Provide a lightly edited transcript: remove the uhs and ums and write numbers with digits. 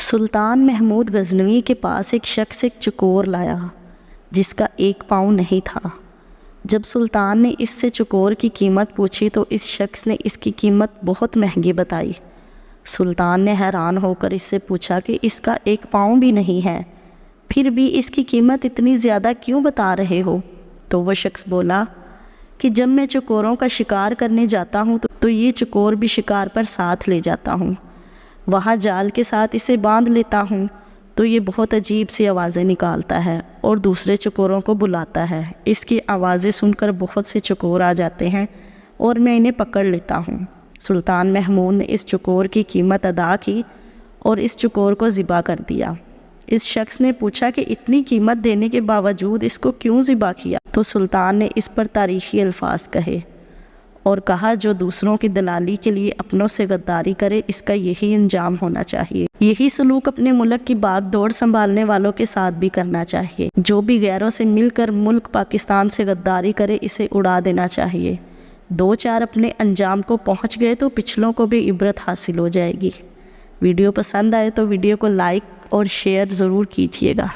سلطان محمود غزنوی کے پاس ایک شخص ایک چکور لایا جس کا ایک پاؤں نہیں تھا۔ جب سلطان نے اس سے چکور کی قیمت پوچھی تو اس شخص نے اس کی قیمت بہت مہنگی بتائی۔ سلطان نے حیران ہو کر اس سے پوچھا کہ اس کا ایک پاؤں بھی نہیں ہے، پھر بھی اس کی قیمت اتنی زیادہ کیوں بتا رہے ہو؟ تو وہ شخص بولا کہ جب میں چکوروں کا شکار کرنے جاتا ہوں تو یہ چکور بھی شکار پر ساتھ لے جاتا ہوں۔ وہاں جال کے ساتھ اسے باندھ لیتا ہوں تو یہ بہت عجیب سی آوازیں نکالتا ہے اور دوسرے چکوروں کو بلاتا ہے۔ اس کی آوازیں سن کر بہت سے چکور آ جاتے ہیں اور میں انہیں پکڑ لیتا ہوں۔ سلطان محمود نے اس چکور کی قیمت ادا کی اور اس چکور کو ذبح کر دیا۔ اس شخص نے پوچھا کہ اتنی قیمت دینے کے باوجود اس کو کیوں ذبح کیا؟ تو سلطان نے اس پر تاریخی الفاظ کہے اور کہا جو دوسروں کی دلالی کے لیے اپنوں سے غداری کرے اس کا یہی انجام ہونا چاہیے۔ یہی سلوک اپنے ملک کی باغ دوڑ سنبھالنے والوں کے ساتھ بھی کرنا چاہیے۔ جو بھی غیروں سے مل کر ملک پاکستان سے غداری کرے اسے اڑا دینا چاہیے۔ دو چار اپنے انجام کو پہنچ گئے تو پچھلوں کو بھی عبرت حاصل ہو جائے گی۔ ویڈیو پسند آئے تو ویڈیو کو لائک اور شیئر ضرور کیجیے گا۔